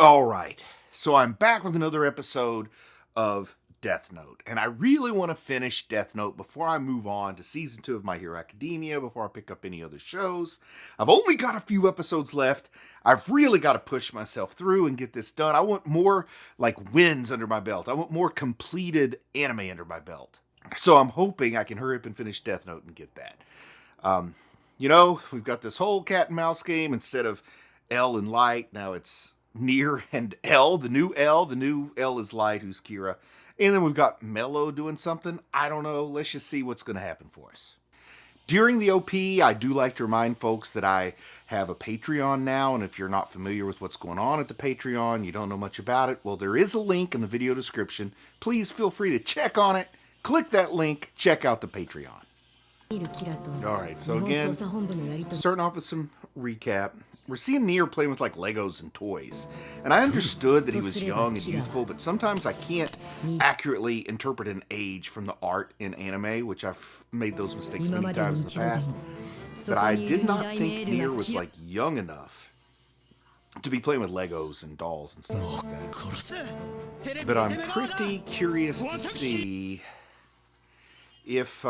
All right, so I'm back with another episode of Death Note, and I really want to finish Death Note before I move on to season 2 of My Hero Academia, before I pick up any other shows. I've only got a few episodes left. I've really got to push myself through and get this done. I want more like wins under my belt. I want more completed anime under my belt. So I'm hoping I can hurry up and finish Death Note and get that. We've got this whole cat and mouse game. Instead of L and Light, now it's Near and L. The new L is Light, who's Kira. And then we've got Mello doing something. I don't know. Let's just see what's going to happen for us. During the OP, I do like to remind folks that I have a Patreon now, and if you're not familiar with what's going on at the Patreon, you don't know much about it, well, there is a link in the video description. Please feel free to check on it. Click that link. Check out the Patreon. Alright, so again, starting off with some recap. We're seeing Near playing with like Legos and toys. And I understood that he was young and youthful, but sometimes I can't accurately interpret an age from the art in anime, which I've made those mistakes many times in the past. But I did not think Near was like young enough to be playing with Legos and dolls and stuff like that. But I'm pretty curious to see if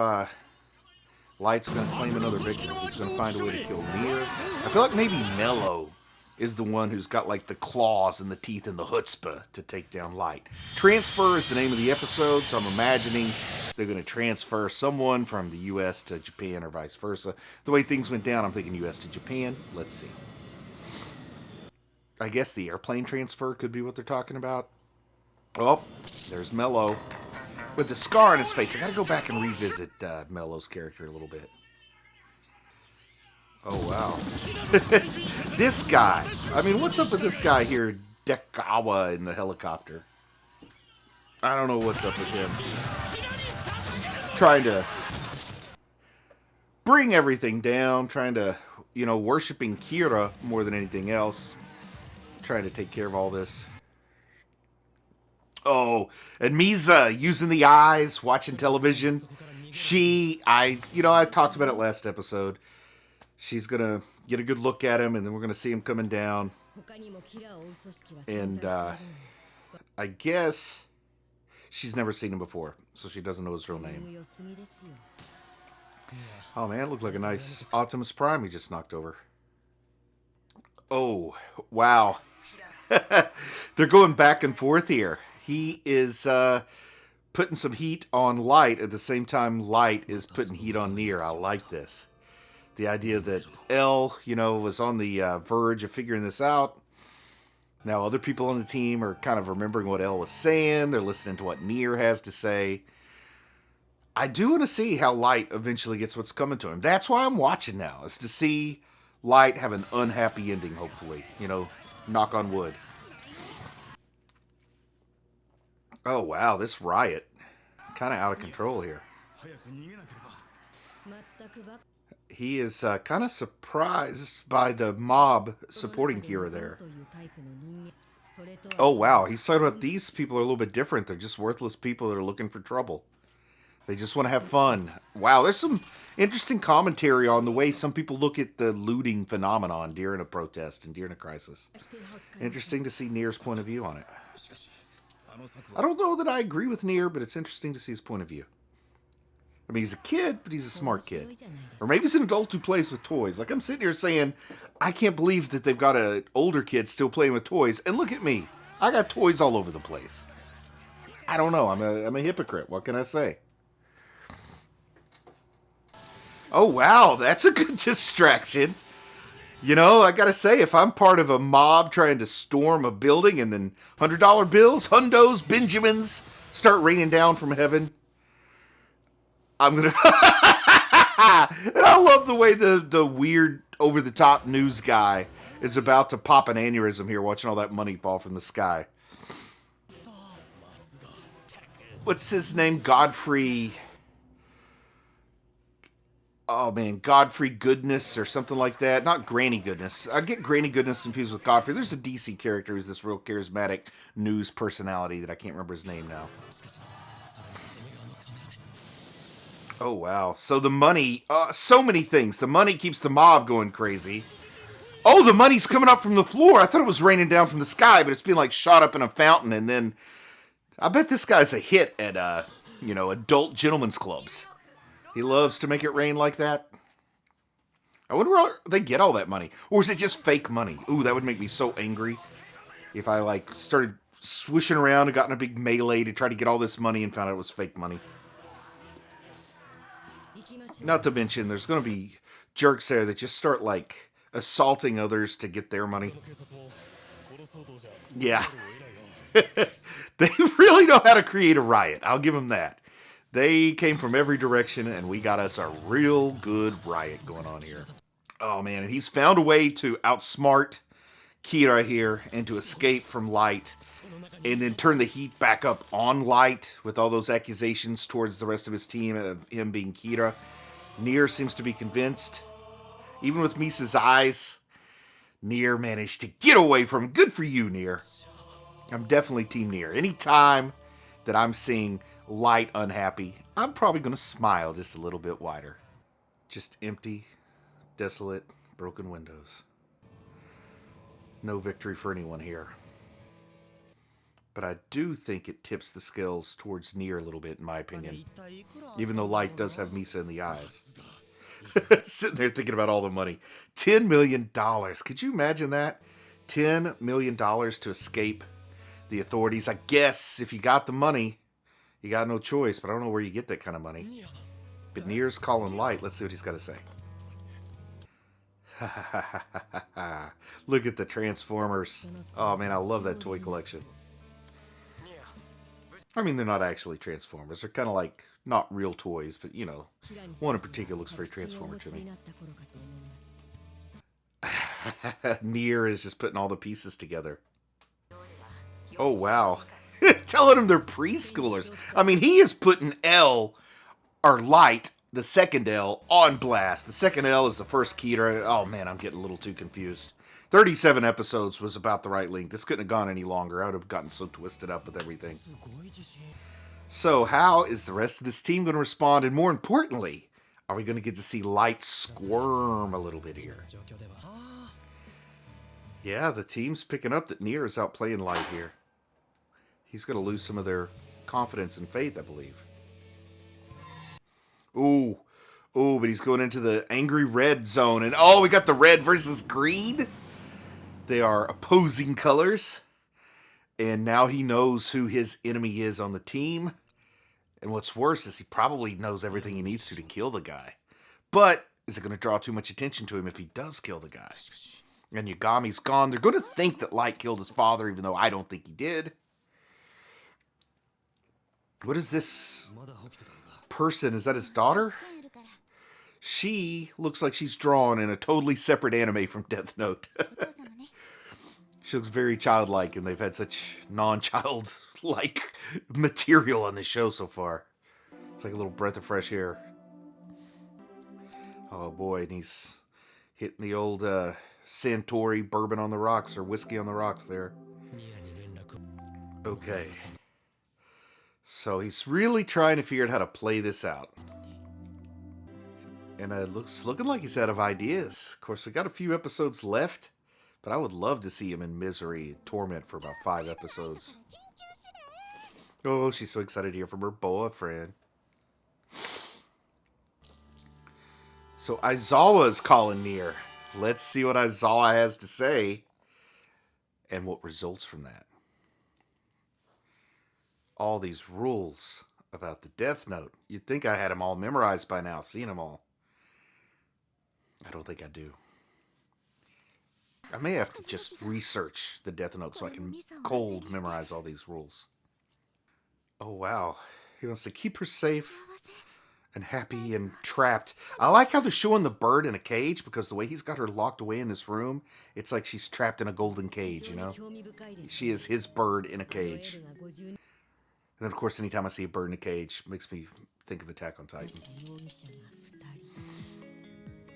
Light's going to claim another victim. He's going to find a way to kill Near. I feel like maybe Mello is the one who's got like the claws and the teeth and the chutzpah to take down Light. Transfer is the name of the episode, so I'm imagining they're going to transfer someone from the U.S. to Japan or vice versa. The way things went down, I'm thinking U.S. to Japan. Let's see. I guess the airplane transfer could be what they're talking about. Oh, there's Mello with the scar on his face. I gotta go back and revisit Mello's character a little bit. Oh, wow. This guy. I mean, what's up with this guy here, Dekawa, in the helicopter? I don't know what's up with him. Trying to bring everything down, trying to, worshiping Kira more than anything else. Trying to take care of all this. Oh, and Misa using the eyes, watching television. I talked about it last episode. She's going to get a good look at him, and then we're going to see him coming down. And I guess she's never seen him before, so she doesn't know his real name. Oh, man, it looked like a nice Optimus Prime he just knocked over. Oh, wow. They're going back and forth here. He is putting some heat on Light at the same time Light is putting heat on Near. I like this. The idea that L, was on the verge of figuring this out. Now other people on the team are kind of remembering what L was saying. They're listening to what Near has to say. I do want to see how Light eventually gets what's coming to him. That's why I'm watching now, is to see Light have an unhappy ending, hopefully. Knock on wood. Oh, wow, this riot. Kind of out of control here. He is kind of surprised by the mob supporting Kira there. Oh, wow, he's talking about these people are a little bit different. They're just worthless people that are looking for trouble. They just want to have fun. Wow, there's some interesting commentary on the way some people look at the looting phenomenon during a protest and during a crisis. Interesting to see Near's point of view on it. I don't know that I agree with Near, but it's interesting to see his point of view. I mean, he's a kid, but he's a smart kid. Or maybe he's an adult who plays with toys. Like, I'm sitting here saying, I can't believe that they've got an older kid still playing with toys. And look at me. I got toys all over the place. I don't know. I'm a hypocrite. What can I say? Oh, wow. That's a good distraction. I gotta say, if I'm part of a mob trying to storm a building and then $100 bills, hundos, Benjamins start raining down from heaven, I'm gonna... And I love the way the weird, over-the-top news guy is about to pop an aneurysm here watching all that money fall from the sky. What's his name? Godfrey... Oh, man, Godfrey Goodness or something like that. Not Granny Goodness. I get Granny Goodness confused with Godfrey. There's a DC character who's this real charismatic news personality that I can't remember his name now. Oh, wow. So the money, so many things. The money keeps the mob going crazy. Oh, the money's coming up from the floor. I thought it was raining down from the sky, but it's being like shot up in a fountain. And then I bet this guy's a hit at, adult gentlemen's clubs. He loves to make it rain like that. I wonder where they get all that money. Or is it just fake money? Ooh, that would make me so angry if I, started swishing around and got in a big melee to try to get all this money and found out it was fake money. Not to mention, there's going to be jerks there that just start, assaulting others to get their money. Yeah. They really know how to create a riot. I'll give them that. They came from every direction, and we got us a real good riot going on here. Oh, man, and he's found a way to outsmart Kira here and to escape from Light and then turn the heat back up on Light with all those accusations towards the rest of his team of him being Kira. Nier seems to be convinced. Even with Misa's eyes, Nier managed to get away from him. Good for you, Nier. I'm definitely Team Nier. Anytime that I'm seeing Light unhappy, I'm probably going to smile just a little bit wider. Just empty, desolate, broken windows. No victory for anyone here. But I do think it tips the scales towards Nier a little bit, in my opinion. Even though Light does have Misa in the eyes. Sitting there thinking about all the money. $10 million. Could you imagine that? $10 million to escape the authorities. I guess if you got the money, you got no choice. But I don't know where you get that kind of money. But Nier's calling Light. Let's see what he's got to say. Look at the Transformers. Oh man, I love that toy collection. I mean, they're not actually Transformers. They're kind of like, not real toys, but you know, one in particular looks very Transformer to me. Nier is just putting all the pieces together. Oh, wow. Telling them they're preschoolers. I mean, he is putting Light, the second L, on blast. The second L is the first Kira. Oh, man, I'm getting a little too confused. 37 episodes was about the right length. This couldn't have gone any longer. I would have gotten so twisted up with everything. So, how is the rest of this team going to respond? And more importantly, are we going to get to see Light squirm a little bit here? Yeah, the team's picking up that Nier is outplaying Light here. He's going to lose some of their confidence and faith, I believe. Ooh, but he's going into the angry red zone. And we got the red versus green. They are opposing colors. And now he knows who his enemy is on the team. And what's worse is he probably knows everything he needs to kill the guy. But is it going to draw too much attention to him if he does kill the guy? And Yagami's gone. They're going to think that Light killed his father, even though I don't think he did. What is this person? Is that his daughter? She looks like she's drawn in a totally separate anime from Death Note. She looks very childlike, and they've had such non-childlike material on this show so far. It's like a little breath of fresh air. Oh boy, and he's hitting the old Santori bourbon on the rocks, or whiskey on the rocks there. Okay. So he's really trying to figure out how to play this out. And it looking like he's out of ideas. Of course, we got a few episodes left. But I would love to see him in misery and torment for about 5 episodes. Oh, she's so excited to hear from her boyfriend. So Aizawa's calling Nier. Let's see what Aizawa has to say. And what results from that. All these rules about the Death Note. You'd think I had them all memorized by now, seen them all. I don't think I do. I may have to just research the Death Note so I can cold memorize all these rules. Oh, wow. He wants to keep her safe and happy and trapped. I like how they're showing the bird in a cage, because the way he's got her locked away in this room, it's like she's trapped in a golden cage, you know? She is his bird in a cage. And then, of course, anytime I see a bird in a cage, it makes me think of Attack on Titan.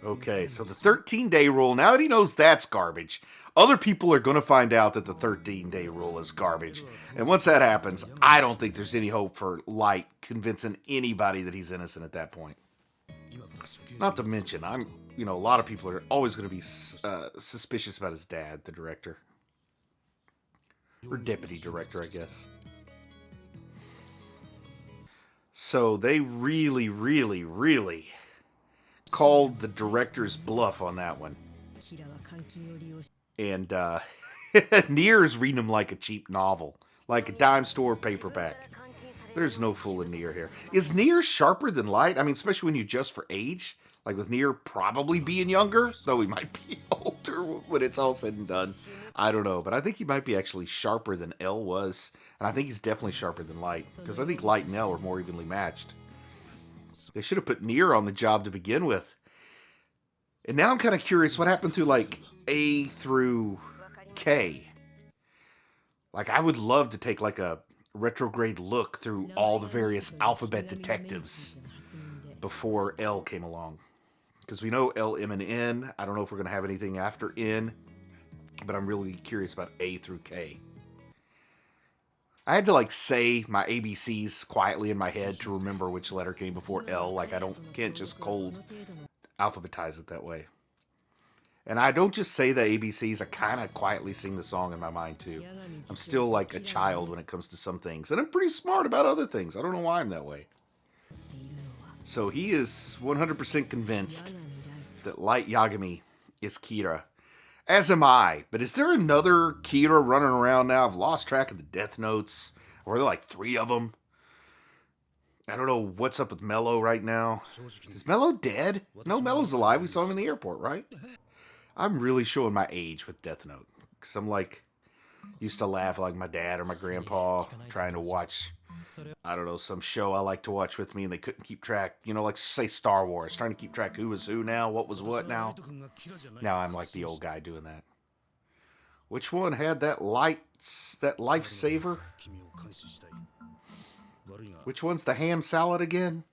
Okay, so the 13-day rule, now that he knows that's garbage, other people are going to find out that the 13-day rule is garbage. And once that happens, I don't think there's any hope for Light convincing anybody that he's innocent at that point. Not to mention, I'm a lot of people are always going to be suspicious about his dad, the director. Or deputy director, I guess. So they really, really, really called the director's bluff on that one. And Nier's reading him like a cheap novel, like a dime store paperback. There's no fooling Nier here. Is Nier sharper than Light? I mean, especially when you adjust for age. Like with Nier probably being younger, though he might be older when it's all said and done. I don't know, but I think he might be actually sharper than L was. And I think he's definitely sharper than Light, because I think Light and L are more evenly matched. They should have put Nier on the job to begin with. And now I'm kind of curious what happened through, like, A through K. Like, I would love to take, like, a retrograde look through all the various alphabet detectives before L came along. Because we know L, M, and N. I don't know if we're going to have anything after N, but I'm really curious about A through K. I had to, like, say my ABCs quietly in my head to remember which letter came before L. Like, can't just cold alphabetize it that way. And I don't just say the ABCs, I kind of quietly sing the song in my mind, too. I'm still like a child when it comes to some things. And I'm pretty smart about other things. I don't know why I'm that way. So he is 100% convinced that Light Yagami is Kira. As am I. But is there another Kira running around now? I've lost track of the Death Notes. Or are there like 3 of them? I don't know what's up with Mello right now. Is Mello dead? No, Mello's alive. We saw him in the airport, right? I'm really showing my age with Death Note. Because I'm like, used to laugh like my dad or my grandpa trying to watch, I don't know, some show I like to watch with me and they couldn't keep track. You know, like say Star Wars, trying to keep track who was who now, what was what now. Now I'm like the old guy doing that. Which one had that lifesaver? Which one's the ham salad again?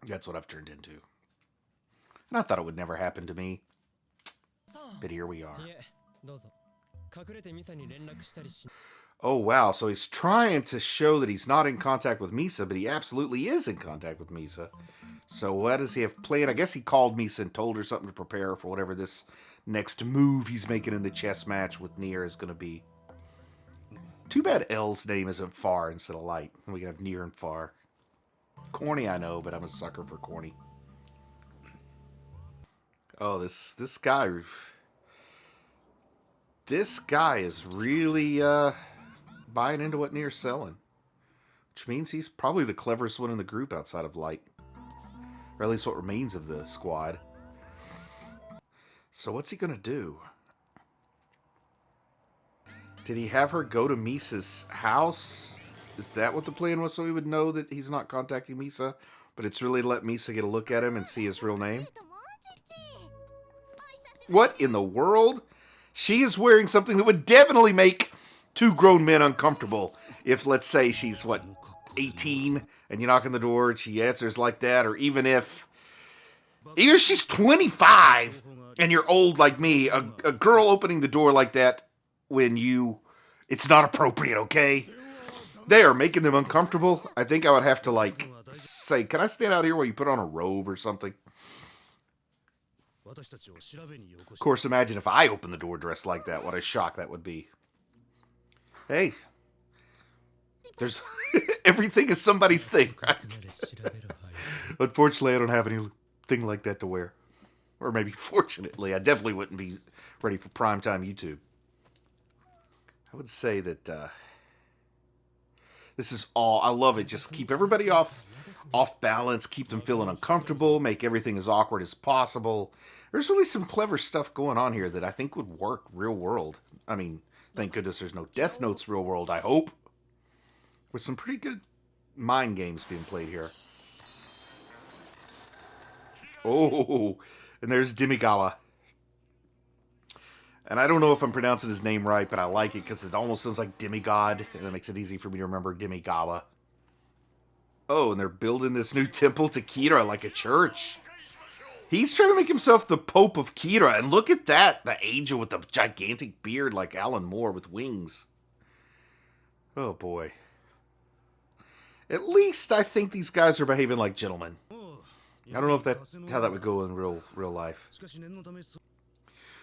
That's what I've turned into. And I thought it would never happen to me. But here we are. Oh, wow. So he's trying to show that he's not in contact with Misa, but he absolutely is in contact with Misa. So what does he have planned? I guess he called Misa and told her something to prepare for whatever this next move he's making in the chess match with Nier is going to be. Too bad L's name isn't Far instead of Light. And we can have Nier and Far. Corny, I know, but I'm a sucker for corny. Oh, this guy... This guy is really buying into what Nier's selling. Which means he's probably the cleverest one in the group outside of Light. Or at least what remains of the squad. So what's he going to do? Did he have her go to Misa's house? Is that what the plan was, so he would know that he's not contacting Misa? But it's really to let Misa get a look at him and see his real name? What in the world? She is wearing something that would definitely make 2 grown men uncomfortable. If, let's say, she's, 18, and you knock on the door and she answers like that, or even if she's 25, and you're old like me, a girl opening the door like that when it's not appropriate, okay? They are making them uncomfortable. I think I would have to, say, can I stand out here while you put on a robe or something? Of course, imagine if I opened the door dressed like that. What a shock that would be. Hey. There's... everything is somebody's thing, right? Unfortunately, I don't have anything like that to wear. Or maybe fortunately, I definitely wouldn't be ready for primetime YouTube. I would say that this is all... I love it. Just keep everybody off balance, keep them feeling uncomfortable, make everything as awkward as possible. There's really some clever stuff going on here that I think would work real world. I mean, thank goodness there's no Death Notes real world, I hope. With some pretty good mind games being played here. Oh, and there's Demigawa. And I don't know if I'm pronouncing his name right, but I like it because it almost sounds like demigod, and that makes it easy for me to remember Demigawa. Oh, and they're building this new temple to Kira like a church. He's trying to make himself the Pope of Kira. And look at that. The angel with the gigantic beard like Alan Moore with wings. Oh, boy. At least I think these guys are behaving like gentlemen. I don't know if how that would go in real life.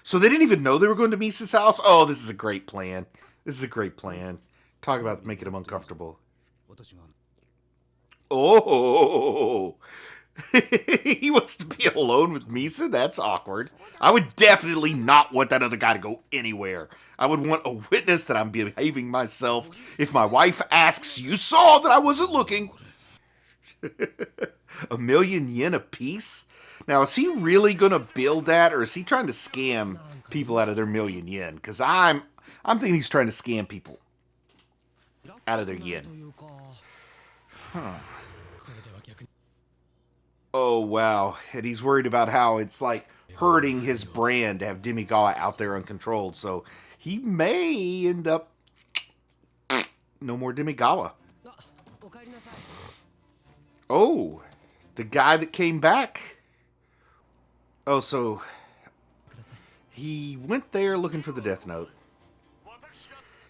So they didn't even know they were going to Misa's house? Oh, this is a great plan. This is a great plan. Talk about making him uncomfortable. Oh, he wants to be alone with Misa? That's awkward. I would definitely not want that other guy to go anywhere. I would want a witness that I'm behaving myself. If my wife asks, you saw that I wasn't looking. $1,000,000 a piece? Now, is he really going to build that, or is he trying to scam people out of their $1,000,000 yen? Because I'm thinking he's trying to scam people out of their yen. Huh. Oh, wow. And he's worried about how it's like hurting his brand to have Demigawa out there uncontrolled. So he may end up no more Demigawa. Oh, the guy that came back. Oh, so he went there looking for the Death Note.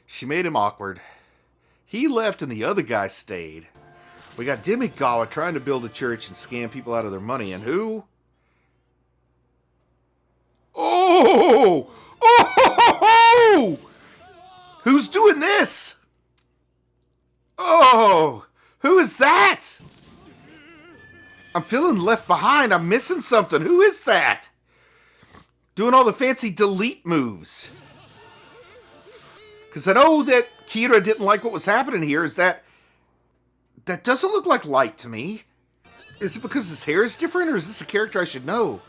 She made him awkward. He left and the other guy stayed. We got Demigawa trying to build a church and scam people out of their money. And who? Oh! Oh! Who's doing this? Oh! Who is that? I'm feeling left behind. I'm missing something. Who is that? Doing all the fancy delete moves. Because I know that Kira didn't like what was happening here. Is that doesn't look like Light to me. Is it because his hair is different, or is this a character I should know?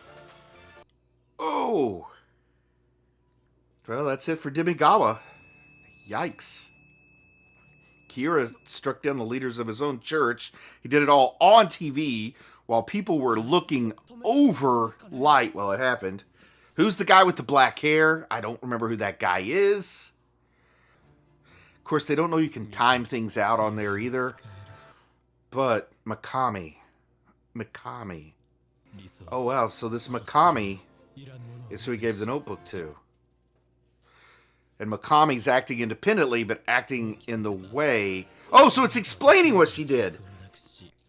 Oh. Well, that's it for Demigawa. Yikes. Kira struck down the leaders of his own church. He did it all on TV while people were looking over Light while it happened. Who's the guy with the black hair? I don't remember who that guy is. Of course, they don't know you can time things out on there either. But Mikami. Oh, wow. So this Mikami is who he gave the notebook to. And Mikami's acting independently, but acting in the way... Oh, so it's explaining what she did.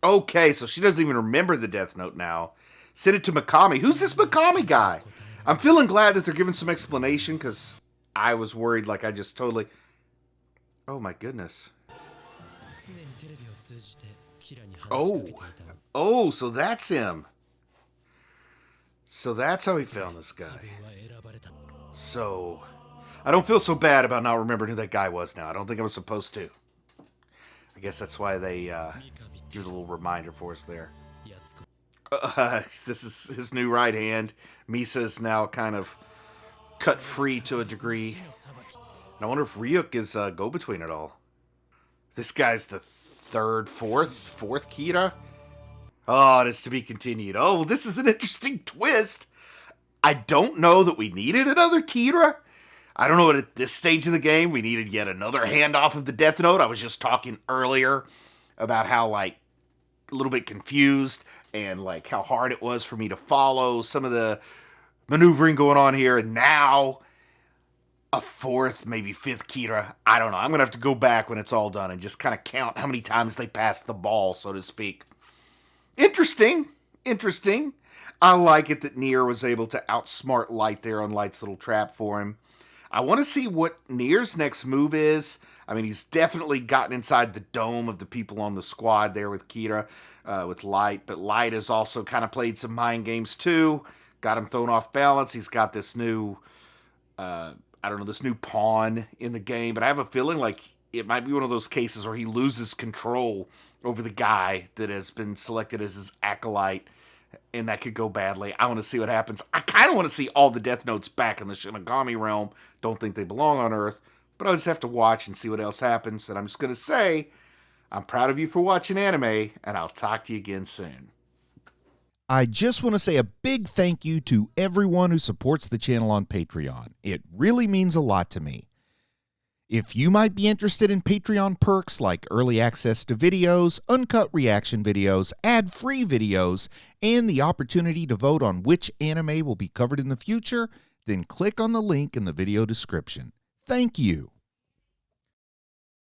Okay, so she doesn't even remember the Death Note now. Send it to Mikami. Who's this Mikami guy? I'm feeling glad that they're giving some explanation, because I was worried like I just totally... Oh, my goodness. Oh, so that's him. So that's how he found this guy. So, I don't feel so bad about not remembering who that guy was now. I don't think I was supposed to. I guess that's why they give a little reminder for us there. This is his new right hand. Misa's now kind of cut free to a degree. And I wonder if Ryuk is go-between at all. This guy's the fourth Kira? Oh, it is to be continued. Oh, this is an interesting twist. I don't know that we needed another Kira. I don't know what at this stage of the game we needed yet another handoff of the Death Note. I was just talking earlier about how, like, a little bit confused and, like, how hard it was for me to follow some of the maneuvering going on here. And now a fourth, maybe fifth Kira. I don't know. I'm going to have to go back when it's all done and just kind of count how many times they passed the ball, so to speak. Interesting. I like it that Nier was able to outsmart Light there on Light's little trap for him. I want to see what Nier's next move is. I mean, he's definitely gotten inside the dome of the people on the squad there with Kira, with Light. But Light has also kind of played some mind games too. Got him thrown off balance. He's got this new... this new pawn in the game, but I have a feeling like it might be one of those cases where he loses control over the guy that has been selected as his acolyte, and that could go badly. I want to see what happens. I kind of want to see all the Death Notes back in the Shinigami realm. Don't think they belong on Earth, but I'll just have to watch and see what else happens, and I'm just going to say, I'm proud of you for watching anime, and I'll talk to you again soon. I just want to say a big thank you to everyone who supports the channel on Patreon. It really means a lot to me. If you might be interested in Patreon perks like early access to videos, uncut reaction videos, ad-free videos, and the opportunity to vote on which anime will be covered in the future, then click on the link in the video description. Thank you.